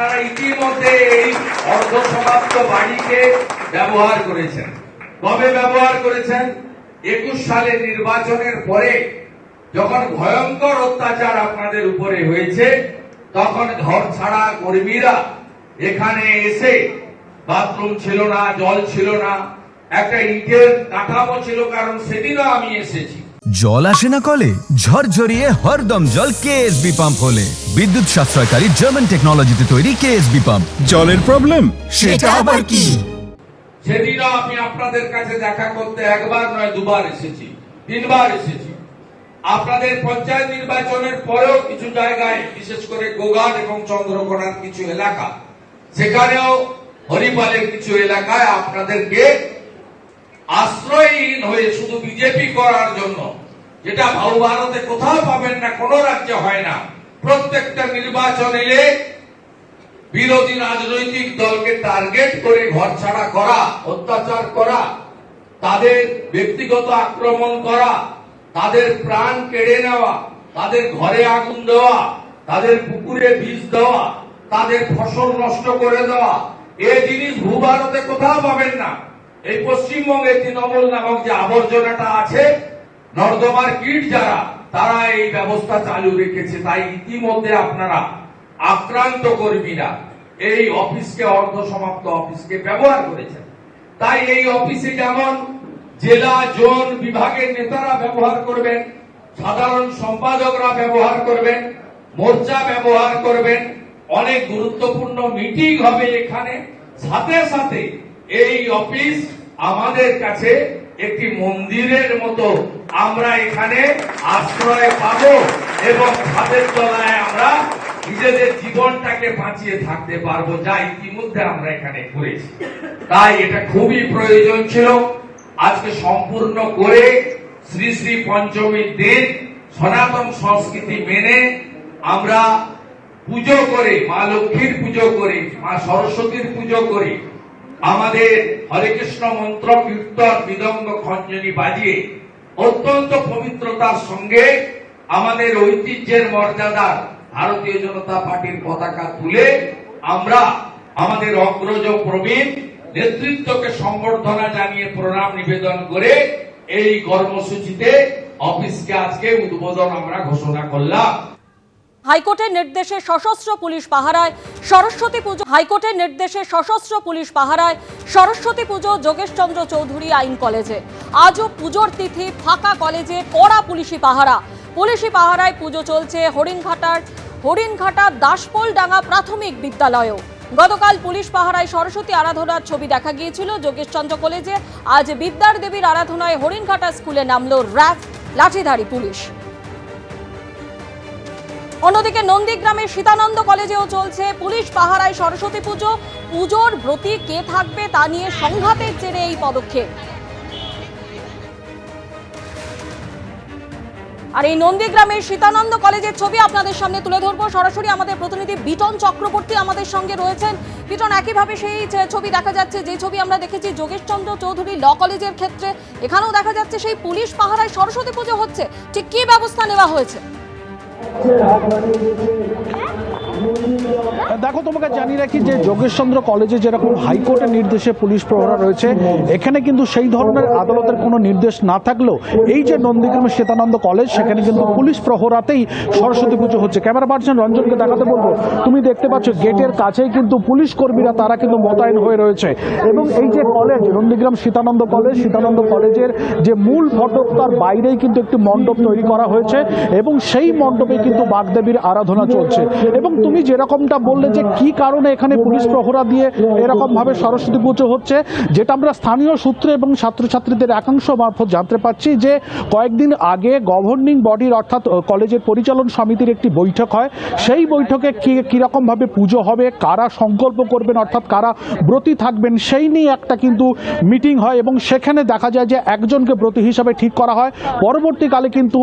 আপনারা ইতিমধ্যে এই অর্ধসমাপ্ত বাড়িকে ব্যবহার করেছেন। কবে ব্যবহার করেছেন? 21 সালে নির্বাচনের পরে যখন ভয়ঙ্কর অত্যাচার আপনাদের উপরে হয়েছে, তখন ঘর ছাড়া কর্মীরা এখানে এসে, বাথরুম ছিল না, জল ছিল না, একটা ইটের কাঠামো ছিল, কারণ সেদিনও আমি এসেছি। জল আসে না কলে, ঝরঝরিয়ে হরদম জল কেএসবি পাম্প হলে। বিদ্যুৎ সাশ্রয়কারী জার্মান টেকনোলজিতে তৈরি কেএসবি পাম্প। জলের প্রবলেম সেটা আবার কি? সেদিনও আমি আপনাদের কাছে দেখা করতে একবার নয়, দুবার এসেছি, 3 বার এসেছি। আপনাদের পঞ্চায়েত নির্বাচনের পরেও কিছু জায়গায়, বিশেষ করে গোঘাট এবং চন্দ্রকোনার কিছু এলাকা, সেখানেও হরিপালের কিছু এলাকায় আপনাদেরকে আশ্রয়হীন হয়ে শুধু বিজেপি করার জন্য, যেটা ভারতে কোথাও পাবেন না, কোন রাজ্যে হয় না, প্রত্যেকটা নির্বাচন এলে বিরোধী রাজনৈতিক দলকে টার্গেট করে ঘর ছাড়া করা, অত্যাচার করা, তাদের ব্যক্তিগত আক্রমণ করা, তাদের প্রাণ কেড়ে নেওয়া, তাদের ঘরে আগুন দেওয়া, তাদের পুকুরে বিষ দেওয়া, তাদের ফসল নষ্ট করে দেওয়া, এই জিনিস ভূভারতে কোথাও পাবেন না। এই পশ্চিমবঙ্গে তৃণমূল নামক যে আবর্জনাটা আছে, নর্দমার কীট যারা, তারা এই ব্যবস্থা চালু রেখেছে। তাই ইতিমধ্যে আপনারা আক্রান্ত কর্মীরা এই অফিসকে, অর্ধসমাপ্ত অফিসকে ব্যবহার করেছেন। তাই এই অফিসে যেমন জেলা, জোন, বিভাগের নেতারা ব্যবহার করবেন, সাধারণ সম্পাদকরা ব্যবহার করবেন, মোর্চা ব্যবহার করবেন, অনেক গুরুত্বপূর্ণ মিটিং হবে এখানে। সাথে সাথে এই অফিস আমাদের কাছে একটি মন্দিরের মতো, আমরা এখানে আশ্রয় পাবো এবং ছাদের তলায় আমরা নিজেদের জীবনটাকে বাঁচিয়ে থাকতে পারবো, যা ইতিমধ্যে আমরা এখানে করেছি। তাই এটা খুবই প্রয়োজন ছিল। আজকে সম্পূর্ণ করে শ্রী শ্রী পঞ্চমীর দিন সনাতন সংস্কৃতি মেনে আমরা পুজো করে, মা লক্ষ্মীর পুজো করে, মা সরস্বতীর পুজো করে, আমাদের হরে কৃষ্ণ মন্ত্র, কীর্তন, মৃদঙ্গ, খঞ্জনি বাজিয়ে অত্যন্ত পবিত্রতার সঙ্গে আমাদের ঐতিহ্যের মর্যাদার ভারতীয় জনতা পার্টির পতাকা তুলে আমরা আমাদের অগ্রজ প্রবীণ নেতৃত্বকে সম্বর্ধনা জানিয়ে প্রণাম নিবেদন করে এই কর্মসূচিতে অফিসকে আজকে উদ্বোধন আমরা ঘোষণা করলাম। হাইকোর্টের নির্দেশে সশস্ত্র পুলিশ পাহারায় সরস্বতী পুজো। হাইকোর্টের নির্দেশে সশস্ত্র পুলিশ পাহারায় সরস্বতী পুজো যোগেশচন্দ্র চৌধুরী আইন কলেজে। আজও পুজোর তিথি, ফাঁকা কলেজে কড়া পুলিশি পাহারা। পুলিশি পাহারায় পুজো চলছে হরিণঘাটা দাসপোলডাঙ্গা প্রাথমিক বিদ্যালয়েও। গতকাল পুলিশ পাহারায় সরস্বতী আরাধনার ছবি দেখা গিয়েছিল যোগেশচন্দ্র কলেজে। আজ বিদ্যার দেবীর আরাধনায় হরিণঘাটা স্কুলে নামল র্যাফ, লাঠিধারী পুলিশ। অন্যদিকে নন্দীগ্রামের সীতানন্দ কলেজেও চলছে পুলিশ পাহারায় সরস্বতী পুজো। পুজোর ব্রতী কে থাকবে তা নিয়ে সংঘাতের জেরে এই পদক্ষেপ। আর এই নন্দীগ্রামের সীতানন্দ কলেজের ছবি আপনাদের সামনে তুলে ধরবো। সরাসরি আমাদের প্রতিনিধি বিটন চক্রবর্তী আমাদের সঙ্গে রয়েছেন। বিটন, একইভাবে সেই ছবি দেখা যাচ্ছে যে ছবি আমরা দেখেছি যোগেশচন্দ্র চৌধুরী ল কলেজের ক্ষেত্রে, এখানেও দেখা যাচ্ছে সেই পুলিশ পাহারায় সরস্বতী পুজো হচ্ছে। ঠিক কি ব্যবস্থা নেওয়া হয়েছে? দেখো, তোমাকে জানিয়ে রাখি যে যোগেশচন্দ্র কলেজে যেরকম হাইকোর্টের নির্দেশে পুলিশ প্রহরা রয়েছে, এখানে কিন্তু সেই ধরনের আদালতের কোনো নির্দেশ না থাকলেও এই যে নন্দীগ্রামের সীতানন্দ কলেজ, সেখানে কিন্তু পুলিশ প্রহরাতেই সরস্বতী পুজো হচ্ছে। ক্যামেরা পার্সন রঞ্জনকে দেখাতে বলবো, তুমি দেখতে পাচ্ছ গেটের কাছেই কিন্তু পুলিশ কর্মীরা তারা কিন্তু মোতায়েন হয়ে রয়েছে। এবং এই যে কলেজ নন্দীগ্রাম সীতানন্দ কলেজের যে মূল ফটক, তার বাইরেই কিন্তু একটি মণ্ডপ তৈরি করা হয়েছে এবং সেই মণ্ডপে কিন্তু বাগদেবীর আরাধনা চলছে। এবং তুমি যেরকমটা বললে যে কি কারণে এখানে পুলিশ প্রহরা দিয়ে এরকম ভাবে সরস্বতী পুজো হচ্ছে, যেটা আমরা স্থানীয় সূত্র এবং ছাত্রছাত্রীদের একাংশ মারফত জানতে পারছি যে কয়েকদিন আগে গভর্নিং বডির অর্থাৎ কলেজের পরিচালন সমিতির একটি বৈঠক হয়। সেই বৈঠকে কিরকম ভাবে পুজো হবে, কারা সংকল্প করবেন অর্থাৎ কারা ব্রতী থাকবেন, সেই নিয়ে একটা কিন্তু মিটিং হয় এবং সেখানে দেখা যায় যে একজনকে ব্রতী হিসাবে ঠিক করা হয়। পরবর্তীকালে কিন্তু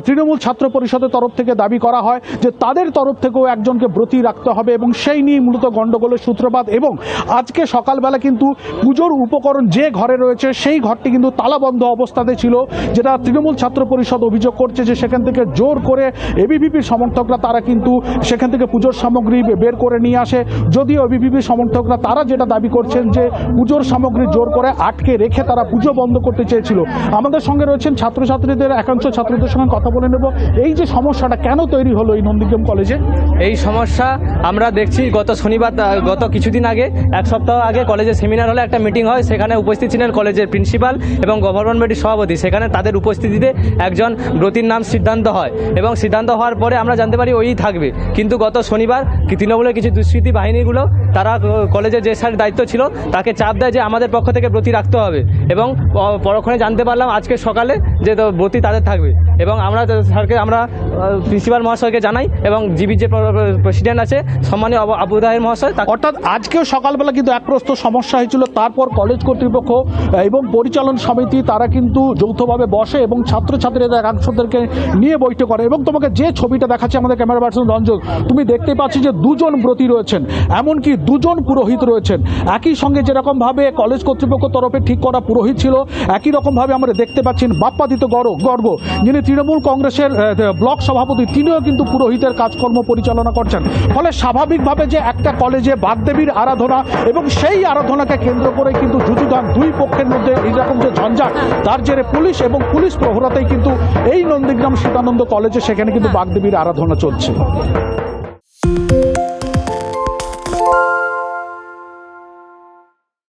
তৃণমূল ছাত্র পরিষদের তরফ থেকে দাবি করা হয় যে তাদের তরফ থেকেও একজন একজনকে ব্রতী রাখতে হবে এবং সেই নিয়ে মূলত গণ্ডগোলের সূত্রপাত। এবং আজকে সকালবেলা কিন্তু পুজোর উপকরণ যে ঘরে রয়েছে সেই ঘরটি কিন্তু তালাবন্ধ অবস্থাতে ছিল, যেটা তৃণমূল ছাত্র পরিষদ অভিযোগ করছে যে সেখান থেকে জোর করে এবিভিপির সমর্থকরা তারা কিন্তু সেখান থেকে পুজোর সামগ্রী বের করে নিয়ে আসে। যদিও এবিভিপির সমর্থকরা তারা যেটা দাবি করছেন যে পুজোর সামগ্রী জোর করে আটকে রেখে তারা পুজো বন্ধ করতে চেয়েছিল। আমাদের সঙ্গে রয়েছেন ছাত্রছাত্রীদের একাংশ ছাত্রীদের সঙ্গে কথা বলে নেব। এই যে সমস্যাটা কেন তৈরি হলো এই নন্দীগ্রাম কলেজে? এই সমস্যা আমরা দেখছি গত শনিবার, গত কিছুদিন আগে, এক সপ্তাহ আগে কলেজের সেমিনার হলে একটা মিটিং হয়, সেখানে উপস্থিত ছিলেন কলেজের প্রিন্সিপাল এবং গভর্নমেন্ট বডির সভাপতি। সেখানে তাদের উপস্থিতিতে একজন ব্রতীর নাম সিদ্ধান্ত হয় এবং সিদ্ধান্ত হওয়ার পরে আমরা জানতে পারি ওই থাকবে। কিন্তু গত শনিবার তৃণমূলের কিছু দুষ্কৃতী বাহিনীগুলো তারা কলেজের যে স্যার দায়িত্ব ছিল তাকে চাপ দেয় যে আমাদের পক্ষ থেকে ব্রতী রাখতে হবে, এবং পরক্ষণে জানতে পারলাম আজকে সকালে যে ব্রতী তাদের থাকবে। এবং আমরা স্যারকে, আমরা প্রিন্সিপাল মহাশয়কে জানাই এবং জিবির যে প্রেসিডেন্ট আছে সম্মানীয় আবু তাহের মহাশয়, অর্থাৎ আজকেও সকালবেলা কিন্তু এক প্রস্ত সমস্যা হয়েছিল। তারপর কলেজ কর্তৃপক্ষ এবং পরিচালন সমিতি তারা কিন্তু যৌথভাবে বসে এবং ছাত্রছাত্রীদের একাংশদেরকে নিয়ে বৈঠক করে। এবং তোমাকে যে ছবিটা দেখাচ্ছে আমাদের ক্যামেরা পার্সন রঞ্জন, তুমি দেখতে পাচ্ছি যে দুজন ব্রতী রয়েছেন, এমনকি দুজন পুরোহিত রয়েছেন। একই সঙ্গে যেরকমভাবে কলেজ কর্তৃপক্ষ তরফে ঠিক করা পুরোহিত ছিল, একই রকমভাবে আমরা দেখতে পাচ্ছি বাপ্পাদিত গর্গ, যিনি তৃণমূল কংগ্রেসের ব্লক সভাপতি, তিনিও কিন্তু পুরোহিতের কাজকর্ম পরিচালনা করছেন। ফলে স্বাভাবিকভাবে যে একটা কলেজে বাগদেবীর আরাধনা এবং সেই আরাধনাকে কেন্দ্র করে কিন্তু যুযুধান দুই পক্ষের মধ্যে এইরকম যে ঝঞ্ঝাট, তার জেরে পুলিশ এবং পুলিশ প্রহরাতেই কিন্তু এই নন্দীগ্রাম সীতানন্দ কলেজে সেখানে কিন্তু বাগদেবীর আরাধনা চলছে।